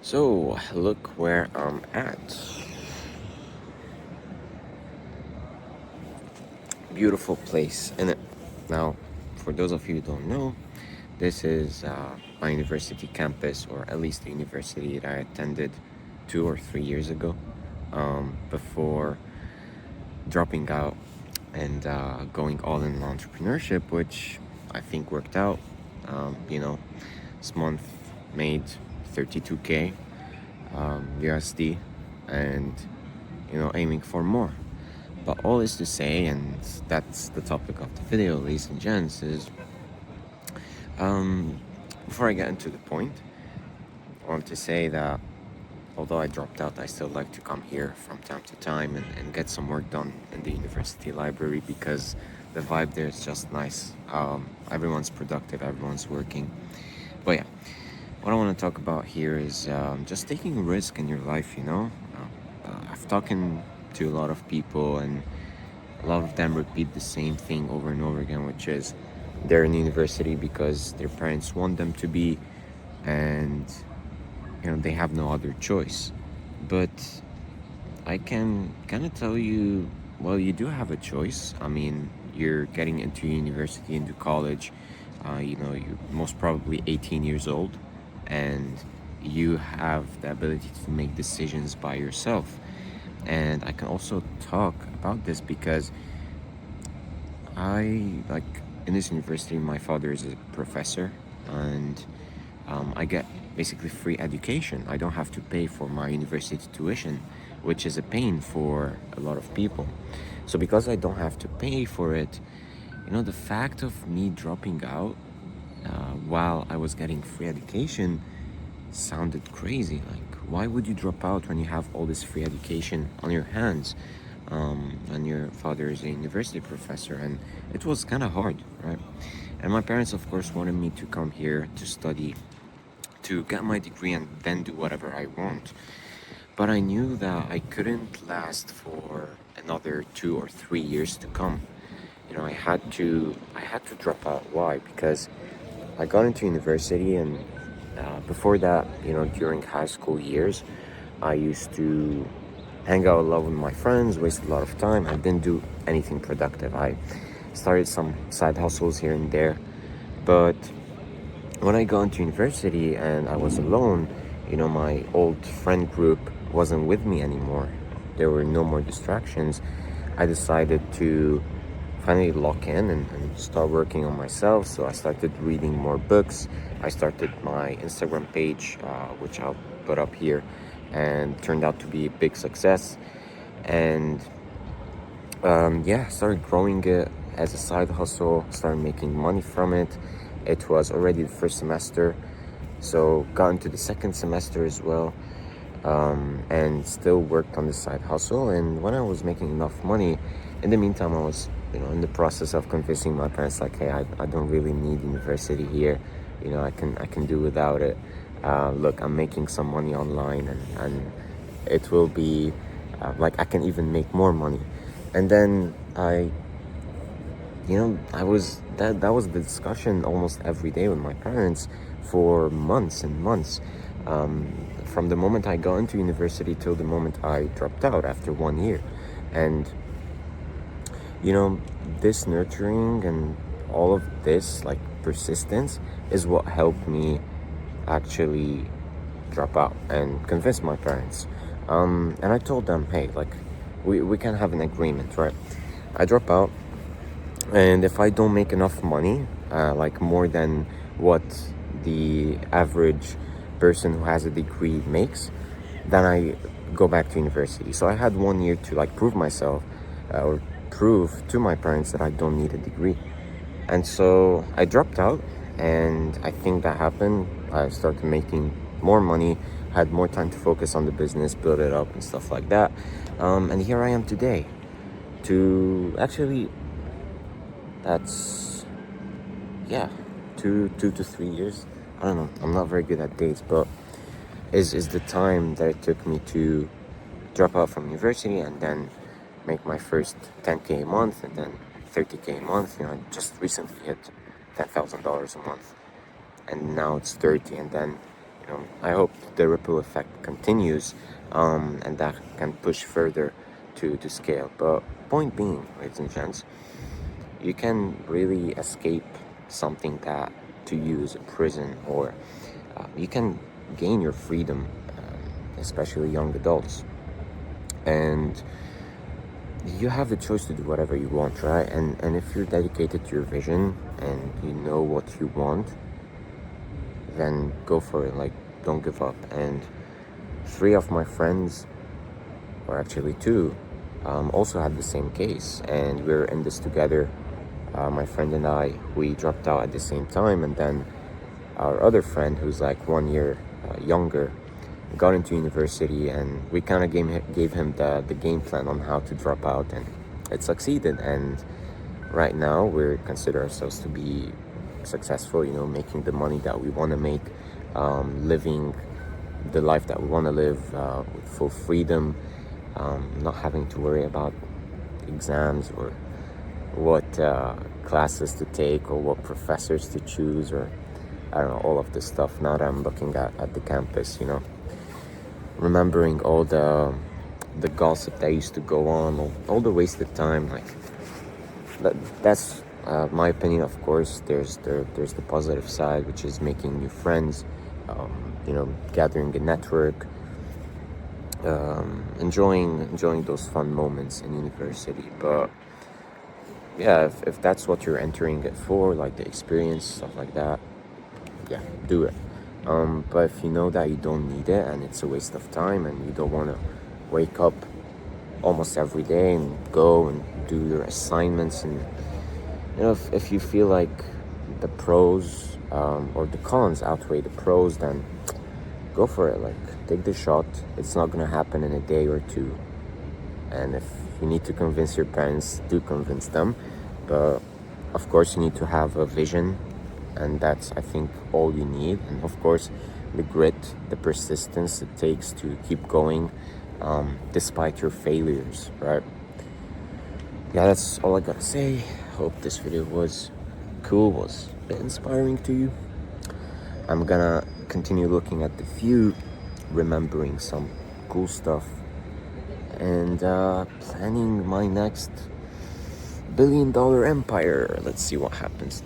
So, look where I'm at. Beautiful place, isn't it? Now, for those of you who don't know, this is my university campus, or at least the university that I attended 2 or 3 years ago, before dropping out and going all in entrepreneurship, which I think worked out. This month made 32K USD, and aiming for more. But all is to say, and that's the topic of the video, ladies and gents, is um, before I get into the point, I want to say that although I dropped out, I still like to come here from time to time and get some work done in the university library because the vibe there is just nice. Everyone's productive, everyone's working. But yeah, what I want to talk about here is just taking a risk in your life. I've talking to a lot of people, and a lot of them repeat the same thing over and over again, which is they're in university because their parents want them to be, and they have no other choice. But I can kind of tell you, well, you do have a choice. I mean, you're getting into university, into college. You're most probably 18 years old, and you have the ability to make decisions by yourself. And I can also talk about this because like in this university, my father is a professor, and I get basically free education. I don't have to pay for my university tuition, which is a pain for a lot of people. So because I don't have to pay for it, the fact of me dropping out while I was getting free education sounded crazy. Like, why would you drop out when you have all this free education on your hands? And your father is a university professor, and it was kind of hard, right? And my parents, of course, wanted me to come here to study, to get my degree, and then do whatever I want. But I knew that I couldn't last for another 2 or 3 years to come. I had to drop out. Why? Because I got into university, and before that, during high school years, I used to hang out a lot with my friends, waste a lot of time. I didn't do anything productive. I started some side hustles here and there, but when I got into university and I was alone, my old friend group wasn't with me anymore. There were no more distractions. I decided to finally lock in and start working on myself. So I started reading more books. I started my Instagram page, which I'll put up here, and turned out to be a big success. And yeah, started growing it as a side hustle, started making money from it. It was already the first semester, so got into the second semester as well, and still worked on the side hustle. And when I was making enough money, in the meantime, I was, in the process of convincing my parents, like, hey, I don't really need university here. I can do without it. Look, I'm making some money online, and it will be like I can even make more money. And then I was that was the discussion almost every day with my parents for months and months, from the moment I got into university till the moment I dropped out after 1 year. And this nurturing and all of this, like, persistence, is what helped me actually drop out and convince my parents. And I told them, hey, like, we can have an agreement, right? I drop out, and if I don't make enough money, like more than what the average person who has a degree makes, then I go back to university. So I had 1 year to, like, prove myself, or prove to my parents that I don't need a degree. And so I dropped out, and I think that happened. I started making more money, had more time to focus on the business, build it up, and stuff like that. And here I am today. To actually, that's, yeah, 2 to 3 years. I don't know. I'm not very good at dates, but is the time that it took me to drop out from university and then make my first 10K a month and then 30K a month. I just recently hit $10,000 a month, and now it's 30, and then I hope the ripple effect continues, and that can push further to scale. But point being, ladies and gents, you can really escape something that to use a prison, or you can gain your freedom, especially young adults. And you have the choice to do whatever you want, right? And if you're dedicated to your vision and you know what you want, then go for it. Like, don't give up. And three of my friends, or actually two, also had the same case, and we're in this together. My friend and I, we dropped out at the same time, and then our other friend, who's like 1 year younger, got into university, and we kind of gave him the game plan on how to drop out, and it succeeded. And right now we consider ourselves to be successful, making the money that we want to make, living the life that we want to live, with full freedom, not having to worry about exams, or what classes to take, or what professors to choose, or I don't know, all of this stuff. Now that I'm looking at the campus, remembering all the gossip that used to go on, all the wasted time. Like, that's my opinion. Of course, there's the positive side, which is making new friends, gathering a network, enjoying those fun moments in university. But yeah, if that's what you're entering it for, like the experience, stuff like that, yeah, do it. But if you know that you don't need it and it's a waste of time, and you don't want to wake up almost every day and go and do your assignments, and if you feel like the pros, or the cons outweigh the pros, then go for it. Like, take the shot. It's not gonna happen in a day or two. And if you need to convince your parents, do convince them. But of course, you need to have a vision, and that's, I think, all you need. And of course, the grit, the persistence it takes to keep going, despite your failures, right? Yeah, that's all I gotta say. Hope this video was cool, was a bit inspiring to you. I'm gonna continue looking at the view, remembering some cool stuff, and planning my next $1 billion empire. Let's see what happens.